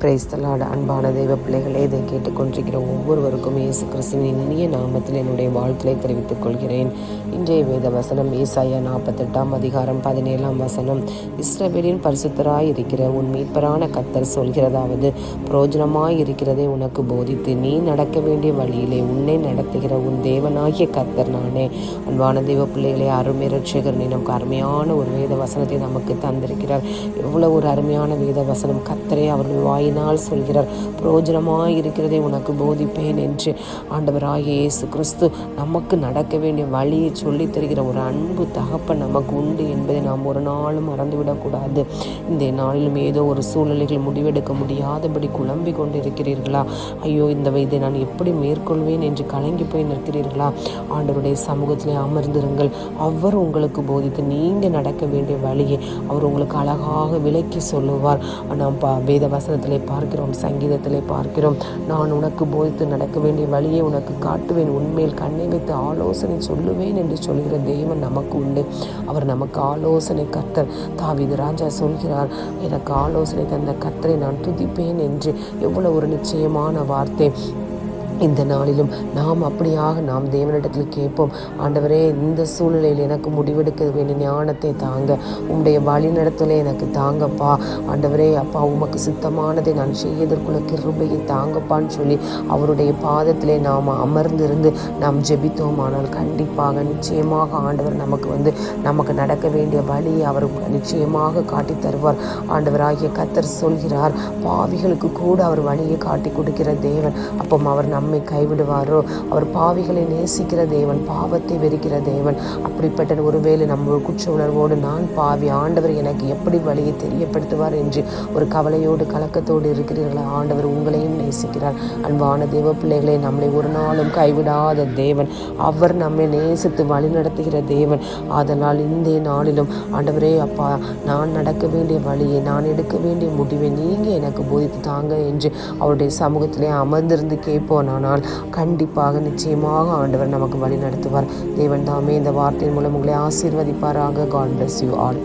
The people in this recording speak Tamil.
Praise the Lord. அன்பான தெய்வ பிள்ளைகளே, இதை கேட்டுக்கொண்டிருக்கிற ஒவ்வொருவருக்கும் இயேசு கிறிஸ்துவின் இனிய நாமத்தில் என்னுடைய வாழ்த்துக்களை தெரிவித்துக் கொள்கிறேன். இன்றைய வேத வசனம் ஏசாயா 48:17. இஸ்ரவேலின் பரிசுத்தராய் இருக்கிற உன் மீட்பரான கர்த்தர் சொல்கிறதாவது, பிரயோஜனமாய் இருக்கிறதை உனக்கு போதித்து நீ நடக்க வேண்டிய வழியிலே உன்னை நடத்துகிற உன் தேவனாகிய கர்த்தர் நானே. அன்பான தெய்வ பிள்ளைகளே, அருமை இரட்சகர் நமக்கு அருமையான ஒரு வேத வசனத்தை நமக்கு தந்திருக்கிறார். எவ்வளவு ஒரு அருமையான வேத வசனம்! கர்த்தரே அவர்கள் வாயினால் சொல்கிறார், பிரயோஜனமாய் இருக்கிறதை உனக்கு போதிப்பேன் என்று. ஆண்டவராகிய இயேசு கிறிஸ்து நமக்கு நடக்க வேண்டிய வழியை சொல்லித் தருகிற ஒரு அன்பு தகப்பன் நமக்கு உண்டு என்பதை நாம் ஒரு நாளும் மறந்துவிடக்கூடாது. இந்த நாளிலும் ஏதோ ஒரு சூழ்நிலைகள் முடிவெடுக்க முடியாதபடி குழம்பி கொண்டு இருக்கிறீர்களா? ஐயோ, இதை நான் எப்படி மேற்கொள்வேன் என்று கலங்கி போய் நிற்கிறீர்களா? ஆண்டவருடைய சமூகத்திலே அமர்ந்திருங்கள். அவர் உங்களுக்கு போதித்து நீங்கள் நடக்க வேண்டிய வழியை அவர் உங்களுக்கு அழகாக விளக்கி சொல்லுவார். நாம் வேத வசனத்திலே பார்க்கிறோம், சங்கீதத்திலே பார்க்கிறோம், நான் உனக்கு போதித்து நடக்க வேண்டிய வழியை உனக்கு காட்டுவேன், உன்மேல் கண்ணை வைத்து ஆலோசனை சொல்லுவேன் என்று சொல்கிற தேவன் நமக்கு உண்டு. அவர் நமக்கு ஆலோசனை கர்த்தர். தாவீது ராஜா சொல்கிறார், எனக்கு ஆலோசனை தந்த கர்த்தரை நான் துதிப்பேன் என்று. எவ்வளவு ஒரு நிச்சயமான வார்த்தை! இந்த நாளிலும் நாம் அப்படியாக நாம் தேவனிடத்தில் கேட்போம், ஆண்டவரே, இந்த சூழ்நிலையில் எனக்கு முடிவெடுக்க வேண்டிய ஞானத்தை தாங்க, உம்முடைய வழி நடத்தலை எனக்கு தாங்கப்பா. ஆண்டவரே, அப்பா, உமக்கு சித்தமானதை நான் செய்வதற்குள்ள கிருபையை தாங்கப்பான்னு சொல்லி அவருடைய பாதத்திலே நாம் அமர்ந்திருந்து நாம் ஜெபித்தோமானால் கண்டிப்பாக நிச்சயமாக ஆண்டவர் நமக்கு நடக்க வேண்டிய வழியை அவர் நிச்சயமாக காட்டி தருவார். ஆண்டவராகிய கர்த்தர் சொல்கிறார், பாவிகளுக்கு கூட அவர் வழியை காட்டி கொடுக்கிற தேவன். அப்போ அவர் நம்மை கைவிடுவாரோ? அவர் பாவிகளை நேசிக்கிற தேவன், பாவத்தை வெறுக்கிற தேவன். அப்படிப்பட்ட ஒருவேளை நம்ம குற்ற உணர்வோடு, நான் பாவி, ஆண்டவர் எனக்கு எப்படி வழியை தெரியப்படுத்துவார் என்று ஒரு கவலையோடு கலக்கத்தோடு இருக்கிறீர்களா? ஆண்டவர் உங்களையும் நேசிக்கிறார். அன்பான தேவ பிள்ளைகளை, நம்மளை ஒரு நாளும் கைவிடாத தேவன். அவர் நம்மை நேசித்து வழி நடத்துகிற தேவன். அதனால் இந்த நாளிலும் ஆண்டவரே, அப்பா, நான் நடக்க வேண்டிய வழியை, நான் எடுக்க வேண்டிய முடிவை நீங்கள் எனக்கு போதித்து தாங்க என்று அவருடைய சமூகத்திலே அமர்ந்திருந்து கேட்போம். ஆனால் கண்டிப்பாக நிச்சயமாக ஆண்டவர் நமக்கு வழி நடத்துவார். தேவன் தாமே இந்த வார்த்தையின் மூலம் உங்களை ஆசீர்வதிப்பாராக. God bless you all.